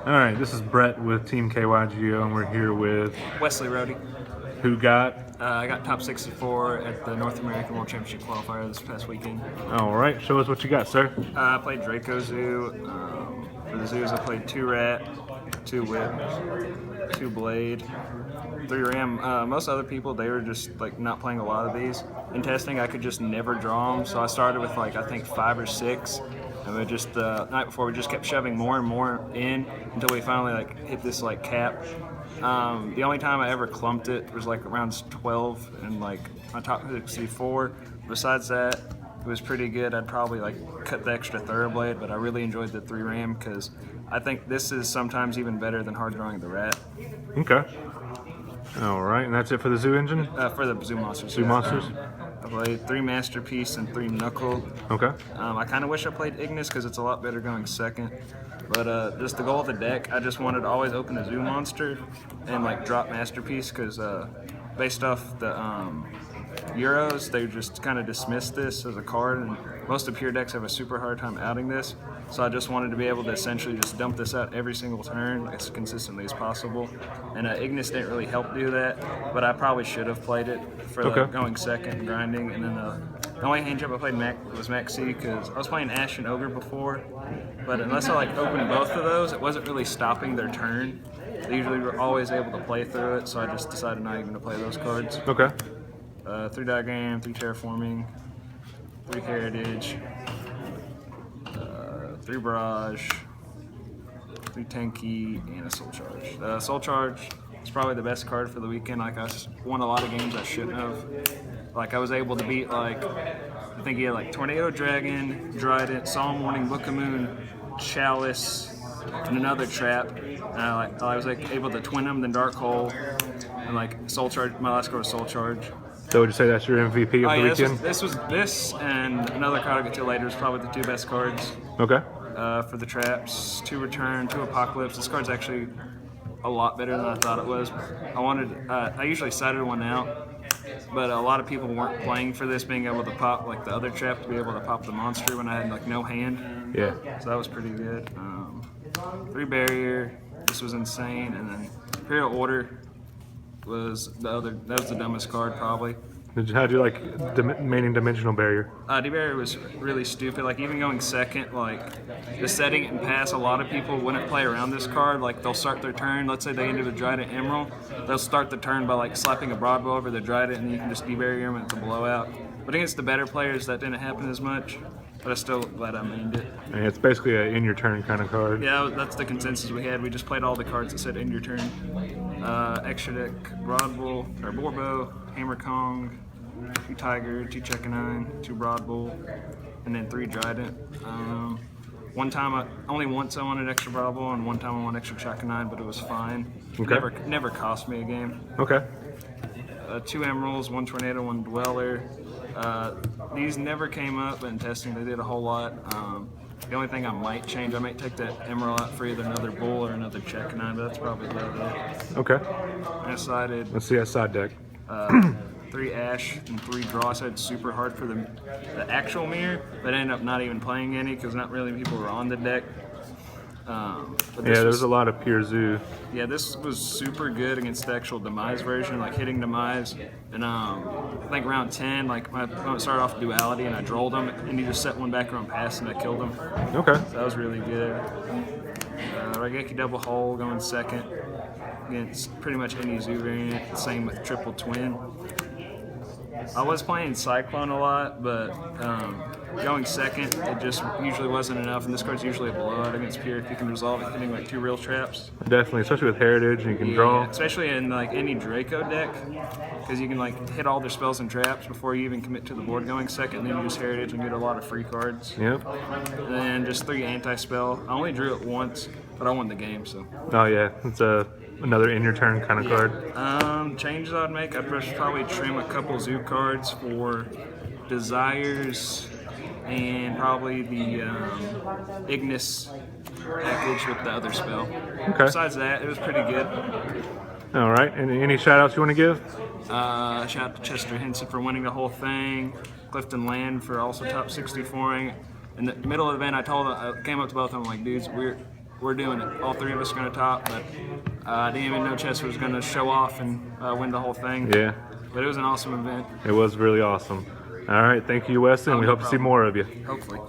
All right, this is Brett with Team KYGO, and we're here with Wesley, Rhody. who got. I got top 64 at the North American World Championship qualifier this past weekend. All right, show us what you got, sir. I played Draco Zoo. For the zoos, I played 2 Rat, 2 Whip, 2 Blade, 3 Ram. Most other people, they were just like not playing a lot of these. In testing, I could just never draw them, so I started with like I think 5 or 6. And we just the night before we just kept shoving more and more in until we finally like hit this like cap. The only time I ever clumped it was like around 12 and like my top 64. Besides that, it was pretty good. I'd probably like cut the extra thoroughblade, but I really enjoyed the 3 Ram because I think this is sometimes even better than hard drawing the Rat. Okay. All right, and that's it for the zoo engine? For the Zoo Monsters. Zoo Monsters? I played 3 Masterpiece and 3 Knuckle. Okay. I kind of wish I played Ignis because it's a lot better going second. But just the goal of the deck, I just wanted to always open a Zoo Monster and like drop Masterpiece because based off the Euros, they just kind of dismissed this as a card, and most of pure decks have a super hard time outing this. So I just wanted to be able to essentially just dump this out every single turn as consistently as possible. And Ignis didn't really help do that, but I probably should have played it for going second and grinding. And then the only hand job I played was Max C because I was playing Ash and Ogre before, but unless I like opened both of those, it wasn't really stopping their turn. They usually were always able to play through it, so I just decided not even to play those cards. Okay. 3 Diagram, 3 Terraforming, 3 Heritage, 3 Barrage, 3 Tenki, and a Soul Charge. Soul Charge is probably the best card for the weekend. Like I won a lot of games I shouldn't have. Like I was able to beat like, I think he had like Tornado Dragon, Dryden, Solemn Warning, Book of Moon, Chalice, and another trap. I was like able to twin them, then Dark Hole, and like Soul Charge. My last card was Soul Charge. So would you say that's your MVP of the weekend? This and another card I'll get to later is probably the 2 best cards. Okay. For the traps, 2 Return, 2 Apocalypse. This card's actually a lot better than I thought it was. I usually sided one out, but a lot of people weren't playing for this, being able to pop like the other trap, to be able to pop the monster when I had like no hand. Yeah. So that was pretty good. 3 Barrier. This was insane, and then Imperial Order was that was the dumbest card probably. How'd you like main dimensional barrier? D-Barrier was really stupid. Like even going second, like just setting it and pass, a lot of people wouldn't play around this card. Like they'll start their turn, let's say they ended with Dryden Emerald, they'll start the turn by like slapping a Broadbow over the Dryden, and you can just D-Barrier them and it's a blowout. But against the better players that didn't happen as much, but I'm still glad I mained it. And it's basically an in your turn kind of card. Yeah, that's the consensus we had. We just played all the cards that said in your turn. Extra deck, Broadbull, or Borbo, Hammer Kong, 2 Tiger, 2 Check-A-Nine, 2 Broadbull, and then 3 Dryden. Only once I wanted extra Broadbull, and one time I wanted extra Check-A-Nine, but it was fine. Okay. Never cost me a game. Okay. 2 Emeralds, 1 Tornado, 1 Dweller. These never came up, but in testing they did a whole lot. The only thing I might change, I might take that Emerald out for either another Bull or another Check-A-Nine, but that's probably about it. Okay. I decided Let's see that side deck. 3 Ash and 3 Draw. So I had super hard for the actual mirror, but I ended up not even playing any because not really people were on the deck. There's a lot of pure zoo. Yeah, this was super good against the actual Demise version, like hitting Demise. And I think round 10, like my opponent started off Duality and I drolled him, and he just set one back around pass and I killed him. Okay. So that was really good. Raigeki Double Hole going second against pretty much any zoo variant. Same with Triple Twin. I was playing Cyclone a lot, but going second, it just usually wasn't enough, and this card's usually a blowout against pure if you can resolve it hitting like 2 real traps. Definitely, especially with Heritage, and you can draw. Especially in like any Draco deck, because you can like hit all their spells and traps before you even commit to the board going second, and then you just Heritage and get a lot of free cards. Yep. And then just 3 Anti-Spell. I only drew it once, but I won the game, so. Oh yeah, it's another in your turn kind of card. Changes I'd make, I'd probably trim a couple zoo cards for Desires and probably the Ignis package with the other spell. Okay. Besides that, it was pretty good. All right. Any shout outs you want to give? Shout out to Chester Henson for winning the whole thing. Clifton Land for also top 64ing. In the middle of the event, I came up to both of them like, dudes, we're doing it. All three of us are going to top, but I didn't even know Chester was going to show off and win the whole thing. Yeah. But it was an awesome event. It was really awesome. All right, thank you, Wesley, and we no hope to see problem. more of you. Hopefully.